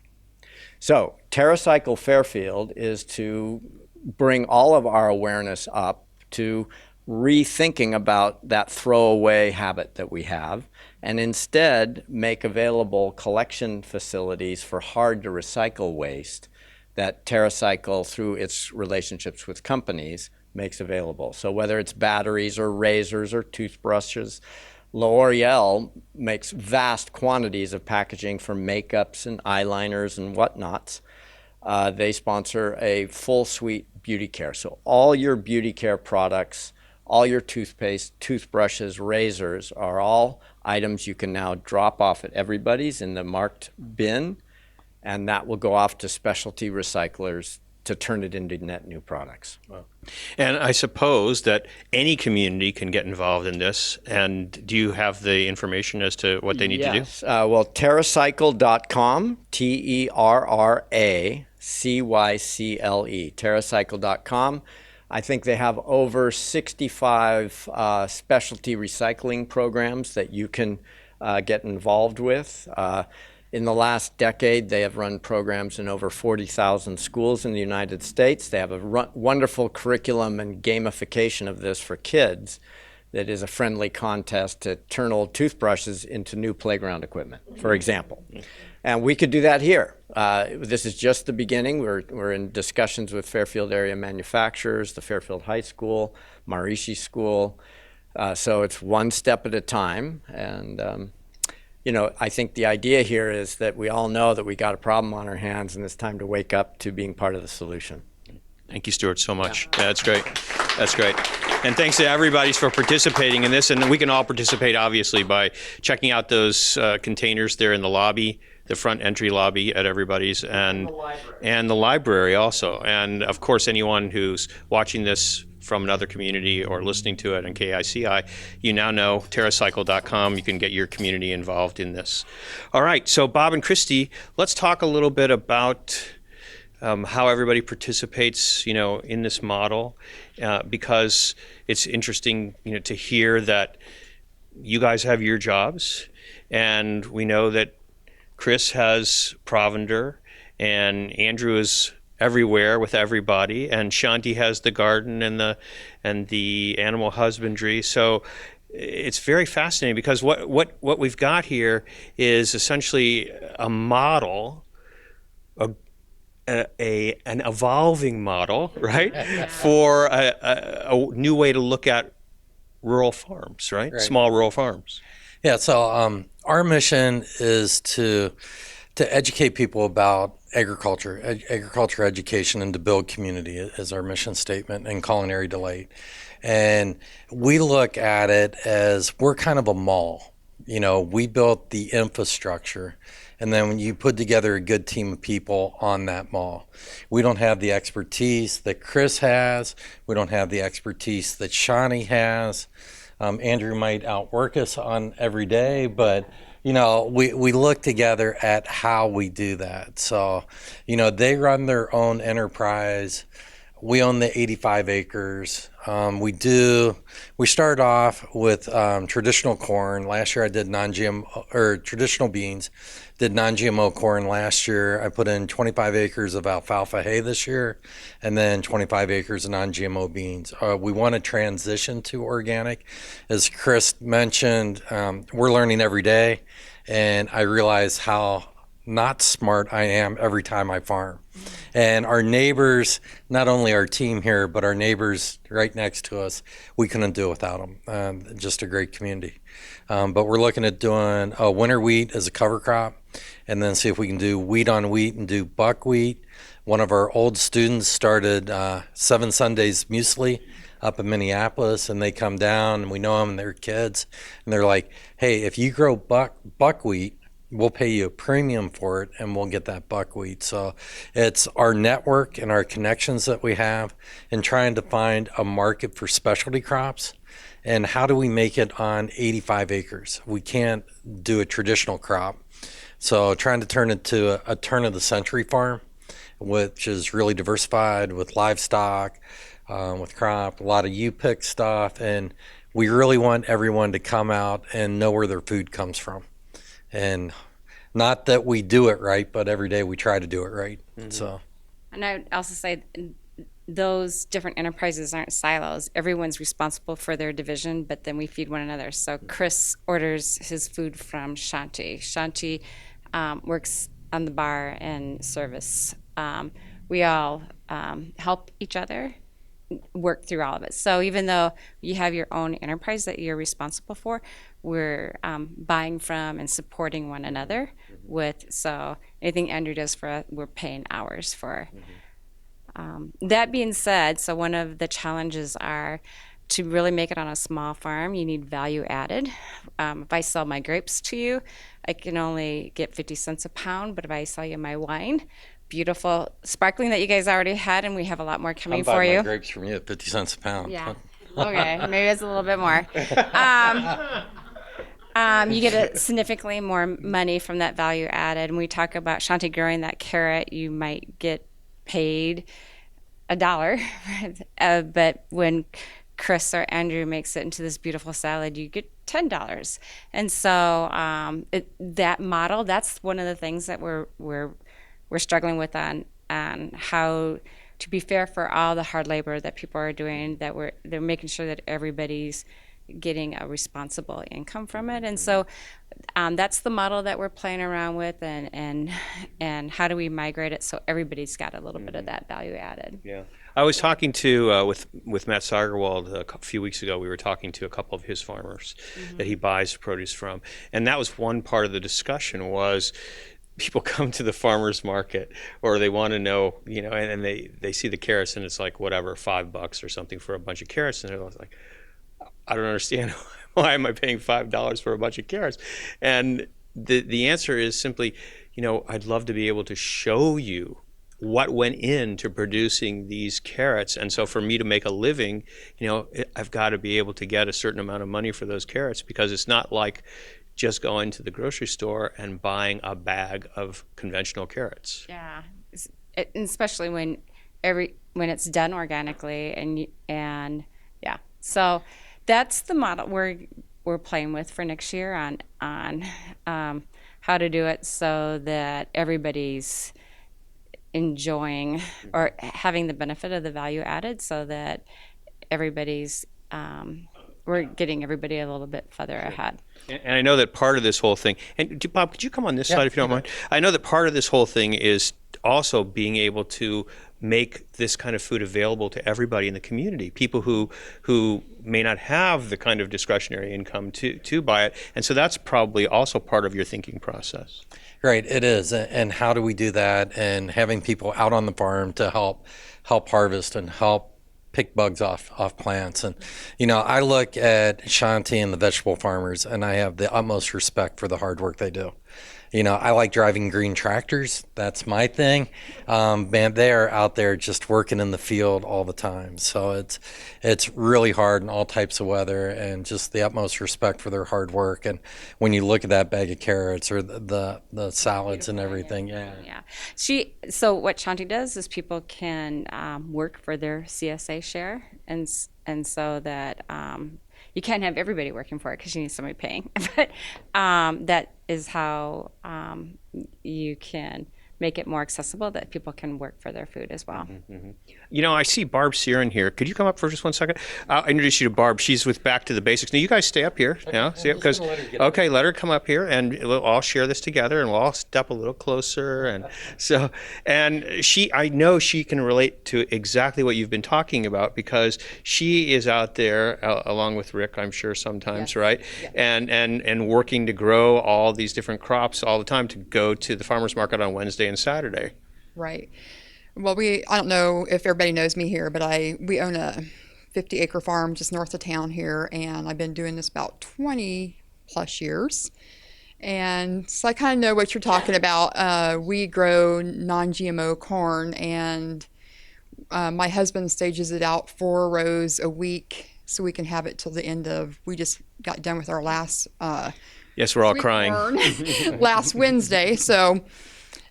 So TerraCycle Fairfield is to bring all of our awareness up to rethinking about that throwaway habit that we have, and instead make available collection facilities for hard to recycle waste that TerraCycle, through its relationships with companies, makes available. So whether it's batteries or razors or toothbrushes, L'Oreal makes vast quantities of packaging for makeups and eyeliners and whatnots. They sponsor a full suite beauty care. So all your beauty care products, all your toothpaste, toothbrushes, razors are all items you can now drop off at Everybody's in the marked bin, and that will go off to specialty recyclers to turn it into net new products. Wow. And I suppose that any community can get involved in this. And do you have the information as to what they need to do? Yes. Well, TerraCycle.com, TerraCycle, TerraCycle.com. I think they have over 65 specialty recycling programs that you can get involved with. In the last decade, they have run programs in over 40,000 schools in the United States. They have a wonderful curriculum and gamification of this for kids that is a friendly contest to turn old toothbrushes into new playground equipment, for example. And we could do that here. This is just the beginning. We're in discussions with Fairfield area manufacturers, the Fairfield High School, Marishi School. So it's one step at a time. And, you know, I think the idea here is that we all know that we got a problem on our hands and it's time to wake up to being part of the solution. Thank you, Stuart, so much. Yeah, that's great. That's great. And thanks to everybody for participating in this. And we can all participate, obviously, by checking out those containers there in the lobby, the front entry lobby at everybody's, and the library also. And, of course, anyone who's watching this from another community or listening to it on KICI, you now know TerraCycle.com. You can get your community involved in this. All right, so Bob and Kristy, let's talk a little bit about how everybody participates, you know, in this model, because it's interesting, you know, to hear that you guys have your jobs, and we know that Chris has Provender, and Andrew is everywhere with everybody, and Shanti has the garden and the animal husbandry. So it's very fascinating, because what we've got here is essentially a model, an evolving model, right, for a new way to look at rural farms, right? Small rural farms. Yeah, so our mission is to educate people about agriculture education, and to build community is our mission statement, and culinary delight. And we look at it as we're kind of a mall. You know, we built the infrastructure, and then when you put together a good team of people on that mall, we don't have the expertise that Chris has. We don't have the expertise that Shawnee has. Andrew might outwork us on every day, but you know, we look together at how we do that. So, you know, they run their own enterprise. We own the 85 acres. We start off with traditional corn. Last year I did traditional beans, did non-GMO corn last year. I put in 25 acres of alfalfa hay this year, and then 25 acres of non-GMO beans. We want to transition to organic. As Chris mentioned, we're learning every day, and I realize how not smart I am every time I farm. And our neighbors, not only our team here, but our neighbors right next to us, we couldn't do it without them. Just a great community. But we're looking at doing winter wheat as a cover crop, and then see if we can do wheat on wheat and do buckwheat. One of our old students started 7 Sundays Muesli up in Minneapolis, and they come down, and we know them, and they're kids, and they're like, hey, if you grow buckwheat, we'll pay you a premium for it, and we'll get that buckwheat. So it's our network and our connections that we have in trying to find a market for specialty crops. And how do we make it on 85 acres? We can't do a traditional crop. So trying to turn it to a turn of the century farm, which is really diversified with livestock, with crop, a lot of U-pick stuff. And we really want everyone to come out and know where their food comes from. And not that we do it right, but every day we try to do it right. Mm-hmm. So, and I would also say those different enterprises aren't silos. Everyone's responsible for their division, but then we feed one another. So Chris orders his food from Shanti. Shanti works on the bar and service. We all help each other work through all of it. So even though you have your own enterprise that you're responsible for, we're buying from and supporting one another with, so anything Andrew does for us, we're paying hours for. That being said, so one of the challenges are to really make it on a small farm, you need value added. If I sell my grapes to you, I can only get 50 cents a pound, but if I sell you my wine, beautiful sparkling that you guys already had, and we have a lot more coming for you. I'm buying my grapes from you at 50 cents a pound. Yeah. Okay, maybe it's a little bit more. You get significantly more money from that value added. And we talk about Shanti growing that carrot, you might get paid $1. But when Chris or Andrew makes it into this beautiful salad, you get $10. And so that model, that's one of the things that we're struggling with on how to be fair for all the hard labor that people are doing, that they're making sure that everybody's getting a responsible income from it. And so that's the model that we're playing around with, and how do we migrate it so everybody's got a little bit of that value added. Yeah. I was talking to with Matt Sagerwald a few weeks ago. We were talking to a couple of his farmers that he buys produce from, and that was one part of the discussion. Was people come to the farmers market, or they want to know, and they see the carrots, and it's like whatever, $5 or something for a bunch of carrots, and they're like, I don't understand, why am I paying $5 for a bunch of carrots? And the answer is simply, I'd love to be able to show you what went into producing these carrots. And so for me to make a living, I've got to be able to get a certain amount of money for those carrots, because it's not like just going to the grocery store and buying a bag of conventional carrots. Yeah, especially when it's done organically, and yeah. So that's the model we're playing with for next year on how to do it so that everybody's enjoying or having the benefit of the value added, so that everybody's we're getting everybody a little bit further ahead. And I know that part of this whole thing, and Bob, could you come on this side if you don't mind? I know that part of this whole thing is also being able to make this kind of food available to everybody in the community, people who may not have the kind of discretionary income to buy it. And so that's probably also part of your thinking process. Right, it is. And how do we do that? And having people out on the farm to help harvest and help pick bugs off plants. And, I look at Shanti and the vegetable farmers, and I have the utmost respect for the hard work they do. I like driving green tractors. That's my thing. Man, they are out there just working in the field all the time. So it's really hard in all types of weather, and just the utmost respect for their hard work. And when you look at that bag of carrots or the salads and everything, yeah. So what Shanti does is people can work for their CSA share, and so that you can't have everybody working for it because you need somebody paying. But that is how you can make it more accessible, that people can work for their food as well. I see Barb Sieren here. Could you come up for just one second? I'll introduce you to Barb. She's with Back to the Basics. Now, you guys stay up here. Let her come up here, and we'll all share this together, and we'll all step a little closer. And I know she can relate to exactly what you've been talking about, because she is out there along with Rick, I'm sure sometimes, right? Yeah. And working to grow all these different crops all the time to go to the farmer's market on Wednesday and Saturday. Right. Well, I don't know if everybody knows me here, but we own a 50-acre farm just north of town here, and I've been doing this about 20 plus years. And so I kind of know what you're talking about. We grow non-GMO corn, and my husband stages it out 4 rows a week so we can have it till the end of, we just got done with our last yes, we're all crying. Last Wednesday. So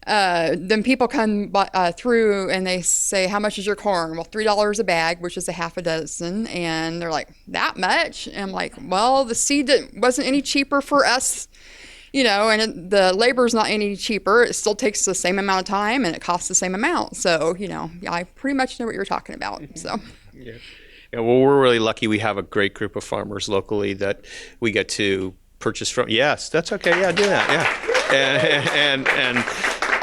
then people come through and they say, how much is your corn? Well, $3 a bag, which is a half a dozen. And they're like, that much? And I'm like, well, the seed wasn't any cheaper for us, and the labor's not any cheaper. It still takes the same amount of time and it costs the same amount. So, I pretty much know what you're talking about. So. Yeah. Well, we're really lucky. We have a great group of farmers locally that we get to purchase from. Yes, that's okay. Yeah, do that. Yeah.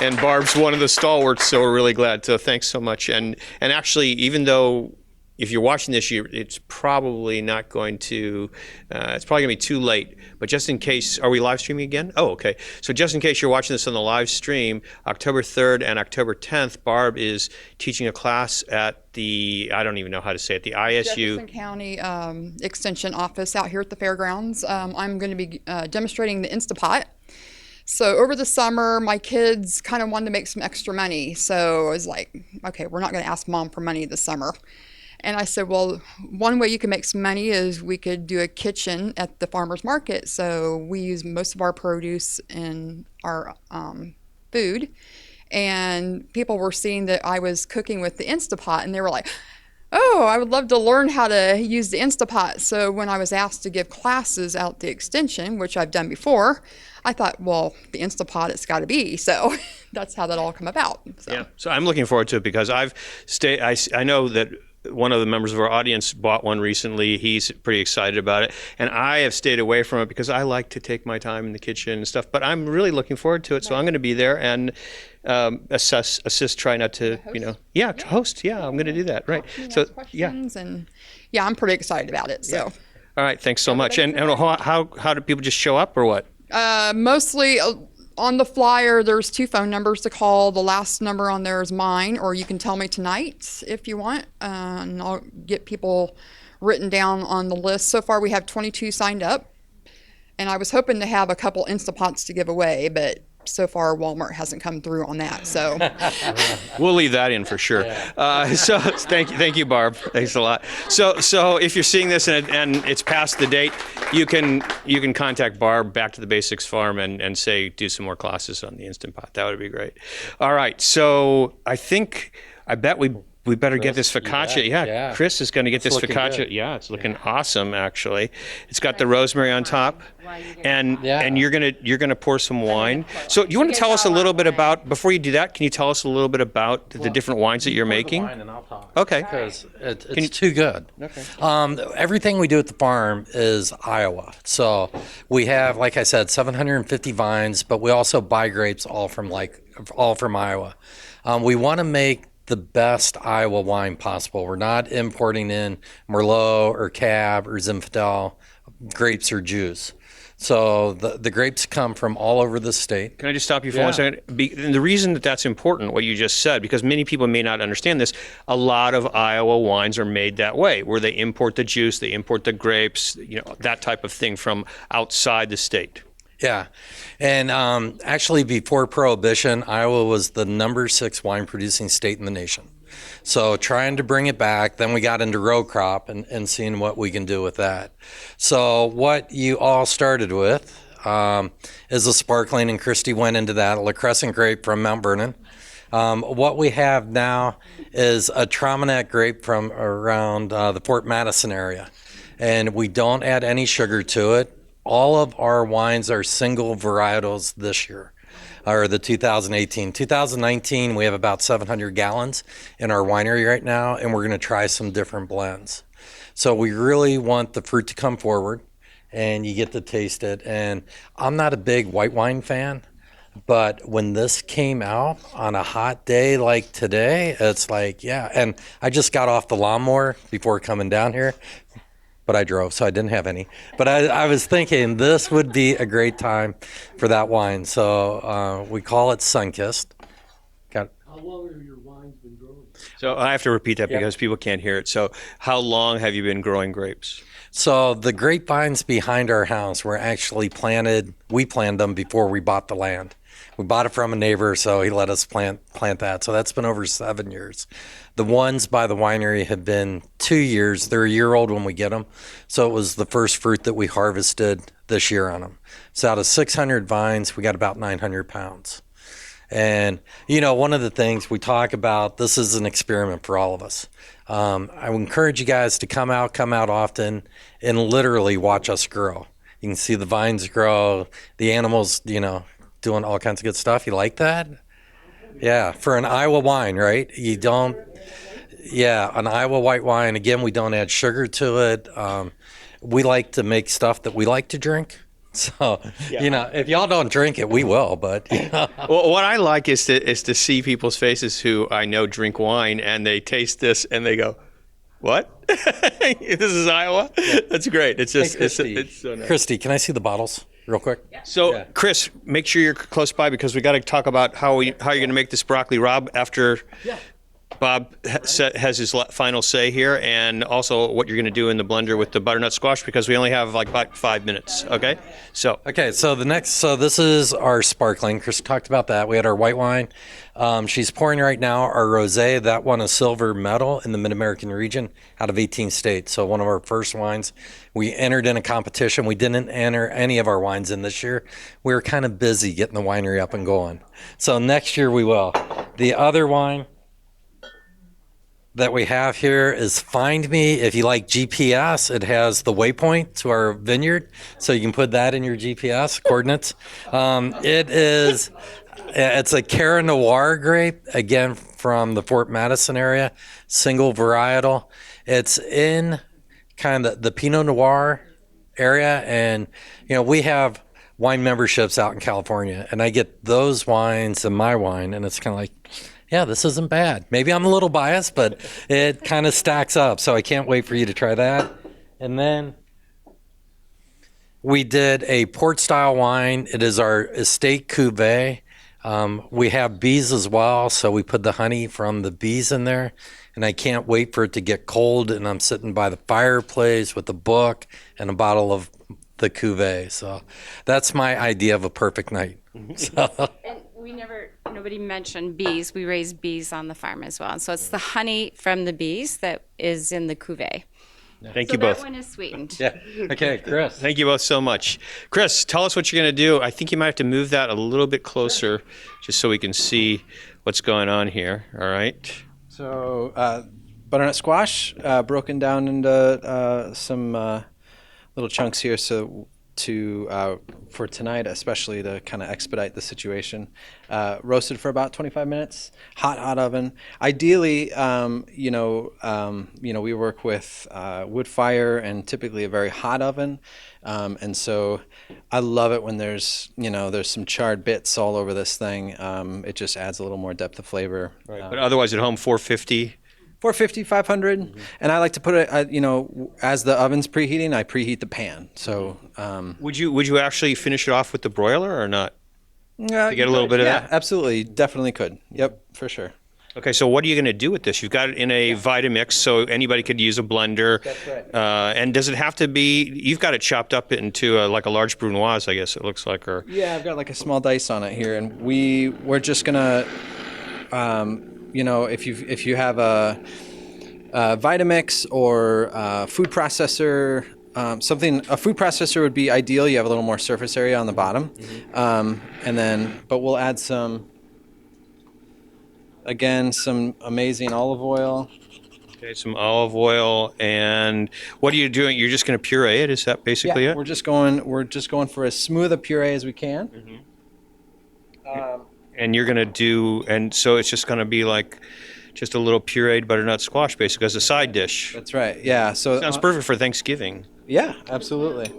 And Barb's one of the stalwarts, so we're really glad. So thanks so much. And actually, even though if you're watching this, it's probably not going to, it's probably going to be too late. But just in case, are we live streaming again? Oh, okay. So just in case you're watching this on the live stream, October 3rd and October 10th, Barb is teaching a class at the, I don't even know how to say it, the ISU. Jefferson County Extension Office out here at the fairgrounds. I'm going to be demonstrating the Instapot. So over the summer, my kids kind of wanted to make some extra money. So I was like, okay, we're not going to ask Mom for money this summer. And I said, well, one way you can make some money is we could do a kitchen at the farmer's market. So we use most of our produce in our food. And people were seeing that I was cooking with the Instapot, and they were like, Oh, I would love to learn how to use the Instapot. So when I was asked to give classes out the extension, which I've done before, I thought, well, the Instapot it's got to be. So that's how that all come about. So. Yeah. So I'm looking forward to it because I know that one of the members of our audience bought one recently. He's pretty excited about it. And I have stayed away from it because I like to take my time in the kitchen and stuff. But I'm really looking forward to it. So I'm going to be there and assist, try not to, host. Yeah, I'm going to do that. Right. So, questions and I'm pretty excited about it. So. Yeah. All right. Thanks so much. And how do people just show up or what? Mostly on the flyer, there's 2 phone numbers to call. The last number on there is mine, or you can tell me tonight if you want, and I'll get people written down on the list. So far, we have 22 signed up, and I was hoping to have a couple Instapots to give away, but so far Walmart hasn't come through on that. So we'll leave that in for sure. So thank you, Barb. Thanks a lot. So if you're seeing this and it's past the date, you can contact Barb, Back to the Basics Farm, and say do some more classes on the Instant Pot. That would be great. All right. So I bet we better get this focaccia. Yeah, Chris is going to get this focaccia. Good. Yeah, it's looking awesome. Actually, it's got the rosemary on top, and you're gonna pour some wine. So you want to tell us a little bit about, before you do that? Can you tell us a little bit about the different wines that you're making? Wine and I'll talk. Okay, because it's too good. Okay. Everything we do at the farm is Iowa. So we have, like I said, 750 vines, but we also buy grapes all from Iowa. We want to make the best Iowa wine possible. We're not importing in Merlot or Cab or Zinfandel grapes or juice. So the grapes come from all over the state. Can I just stop you for 1 second? And the reason that that's important, what you just said, because many people may not understand this, a lot of Iowa wines are made that way, where they import the juice, they import the grapes, that type of thing from outside the state. Yeah. And actually, before Prohibition, Iowa was the number 6 wine producing state in the nation. So trying to bring it back, then we got into row crop and seeing what we can do with that. So what you all started with is a sparkling, and Kristy went into that, a La Crescent grape from Mount Vernon. What we have now is a Traminac grape from around the Fort Madison area. And we don't add any sugar to it. All of our wines are single varietals this year, or the 2018. 2019, we have about 700 gallons in our winery right now, and we're going to try some different blends. So we really want the fruit to come forward, and you get to taste it. And I'm not a big white wine fan, but when this came out on a hot day like today, it's like, yeah. And I just got off the lawnmower before coming down here. But I drove, so I didn't have any. But I was thinking this would be a great time for that wine. So we call it Sunkissed. How long have your wines been growing? So I have to repeat that because people can't hear it. So how long have you been growing grapes? So the grapevines behind our house were actually planted. We planted them before we bought the land. We bought it from a neighbor, so he let us plant that. So that's been over 7 years. The ones by the winery have been 2 years. They're a year old when we get them. So it was the first fruit that we harvested this year on them. So out of 600 vines, we got about 900 pounds. And, one of the things we talk about, this is an experiment for all of us. I would encourage you guys to come out often, and literally watch us grow. You can see the vines grow, the animals, doing all kinds of good stuff. You like that? Yeah, for an Iowa wine, right? An Iowa white wine. Again, we don't add sugar to it. We like to make stuff that we like to drink. So, if y'all don't drink it, we will. But well, what I like is to see people's faces who I know drink wine, and they taste this and they go, "What? This is Iowa? Yeah. That's great." It's just it's so nice. Kristy, can I see the bottles real quick? So, Chris, make sure you're close by because we got to talk about how you're going to make this broccoli rabe after Bob has his final say here, and also what you're going to do in the blender with the butternut squash because we only have like about 5 minutes. Okay. So this is our sparkling. Chris talked about that. We had our white wine. She's pouring right now our rosé. That won a silver medal in the Mid-American region out of 18 states. So one of our first wines. We entered in a competition. We didn't enter any of our wines in this year. We were kind of busy getting the winery up and going. So next year we will. The other wine that we have here is Find Me. If you like GPS, it has the waypoint to our vineyard, so you can put that in your GPS coordinates. It's a Cara Noir grape, again from the Fort Madison area, single varietal. It's in kind of the Pinot Noir area, and we have wine memberships out in California, and I get those wines in my wine, and it's kind of like, yeah, this isn't bad. Maybe I'm a little biased, but it kind of stacks up. So I can't wait for you to try that. And then we did a port style wine. It is our estate cuvee. We have bees as well, so we put the honey from the bees in there. And I can't wait for it to get cold. And I'm sitting by the fireplace with a book and a bottle of the cuvee. So that's my idea of a perfect night. So. And nobody mentioned bees. We raise bees on the farm as well. And so it's the honey from the bees that is in the cuvee. Thank So you both. that one is sweetened. Yeah. Okay, Chris. Thank you both so much. Chris, tell us what you're going to do. I think you might have to move that a little bit closer just so we can see what's going on here. All right. So butternut squash broken down into some little chunks here. So for tonight, especially to kind of expedite the situation, roasted for about 25 minutes, hot oven. Ideally, we work with wood fire and typically a very hot oven, and so I love it when there's some charred bits all over this thing. It just adds a little more depth of flavor. Right. But otherwise, at home, 450. 450, 500, and I like to put it, as the oven's preheating, I preheat the pan. So, Would you actually finish it off with the broiler or not? To get a little bit of that? Yeah, absolutely, definitely could. Yep, for sure. Okay, so what are you going to do with this? You've got it in a Vitamix, so anybody could use a blender. That's right. And does it have to be? You've got it chopped up into like a large brunoise, I guess it looks like, or Yeah, I've got like a small dice on it here, and we're just gonna, if you have a Vitamix or a food processor, a food processor would be ideal. You have a little more surface area on the bottom, but we'll add some amazing olive oil. Okay, some olive oil, and what are you doing? You're just going to puree it? Is that basically it? We're just going for as smooth a puree as we can. And you're going to and so it's just going to be like just a little pureed butternut squash, basically, as a side dish. That's right. Yeah. So Sounds perfect for Thanksgiving. Yeah, absolutely.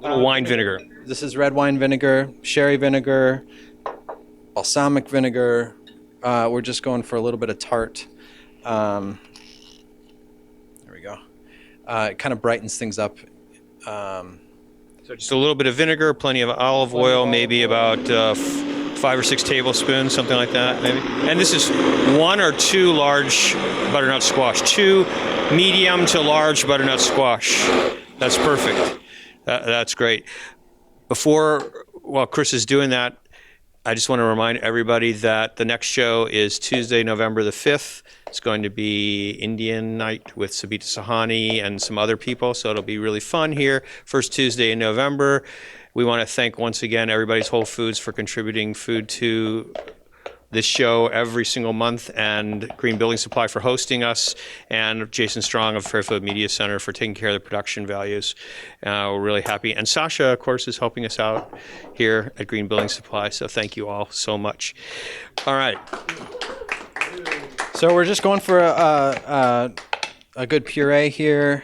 Little wine vinegar. This is red wine vinegar, sherry vinegar, balsamic vinegar. We're just going for a little bit of tart. There we go. It kind of brightens things up. So just a little bit of vinegar, plenty of olive oil, maybe about 5 or 6 tablespoons, something like that, maybe. And this is 1 or 2 large butternut squash, 2 medium to large butternut squash. That's perfect. That's great. While Chris is doing that, I just want to remind everybody that the next show is Tuesday, November the 5th. It's going to be Indian night with Sabita Sahani and some other people, so it'll be really fun here. First Tuesday in November. We want to thank once again everybody's Whole Foods for contributing food to this show every single month, and Green Building Supply for hosting us, and Jason Strong of Fairfield Media Center for taking care of the production values. We're really happy. And Sasha, of course, is helping us out here at Green Building Supply, so thank you all so much. All right. So we're just going for a good puree here.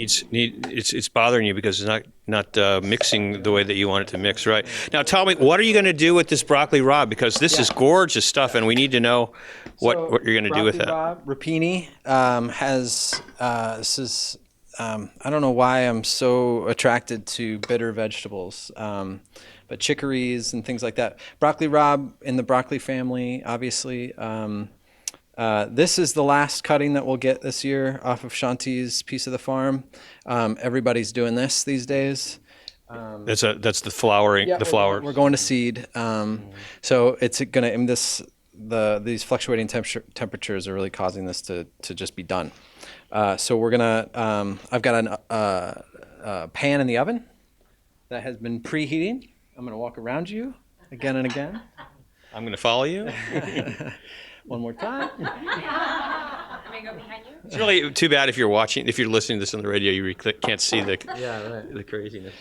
It's bothering you because it's not mixing the way that you want it to mix, right? Now tell me, what are you going to do with this broccoli rabe? Because this is gorgeous stuff, and we need to know what you're going to do with that. Rapini has this is I don't know why I'm so attracted to bitter vegetables, but chicories and things like that. Broccoli rabe in the broccoli family, obviously. This is the last cutting that we'll get this year off of Shanti's piece of the farm. Everybody's doing this these days. That's the flowering. Yeah, the flower. We're going to seed. So it's going to these fluctuating temperatures are really causing this to just be done. So we're gonna. I've got a pan in the oven that has been preheating. I'm gonna walk around you again and again. I'm going to follow you. One more time. It's really too bad if you're listening to this on the radio, you can't see the craziness.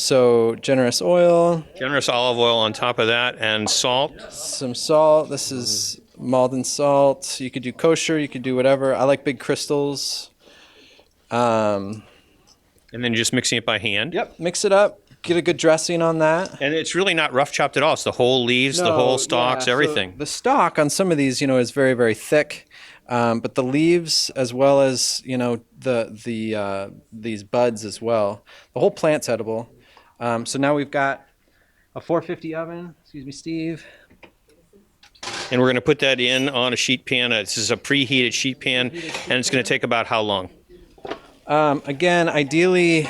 So generous oil, Generous olive oil on top of that, and salt. some salt. This is Malden salt. You could do kosher. You could do whatever. I like big crystals. And then just mixing it by hand. Yep. Mix it up. Get a good dressing on that. And it's really not rough chopped at all. It's the whole leaves, the whole stalks, yeah, everything. So the stalk on some of these, is very, very thick. But the leaves, as well as these buds as well, the whole plant's edible. So now we've got a 450 oven. Excuse me, Steve. And we're going to put that in on a sheet pan. This is a preheated sheet pan, and it's going to take about how long? Again, ideally,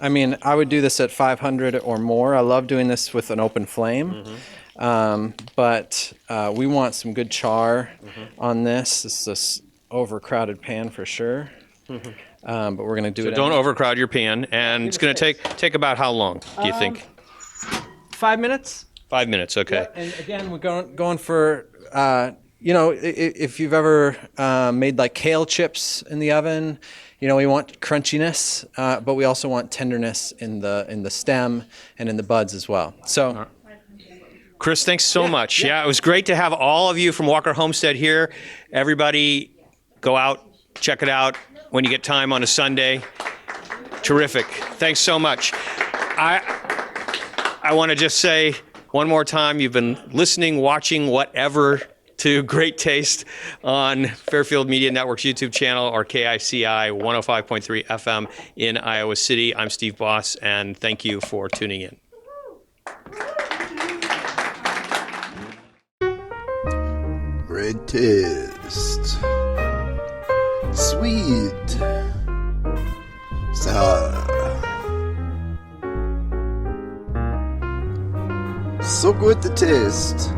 I would do this at 500 or more. I love doing this with an open flame. But we want some good char on this. This is this overcrowded pan for sure. But we're going to do it. Don't overcrowd your pan. And it's going to take about how long, do you think? 5 minutes. 5 minutes, okay. Yeah, and again, we're going for, if you've ever made like kale chips in the oven, we want crunchiness, but we also want tenderness in the stem and in the buds as well. So. Chris, thanks so much. Yeah, it was great to have all of you from Walker Homestead here. Everybody, go out, check it out when you get time on a Sunday. Terrific. Thanks so much. I want to just say one more time, you've been listening, watching, whatever, to Great Taste on Fairfield Media Network's YouTube channel or KICI 105.3 FM in Iowa City. I'm Steve Boss, and thank you for tuning in. Great taste. Sweet. Sour. So good to taste.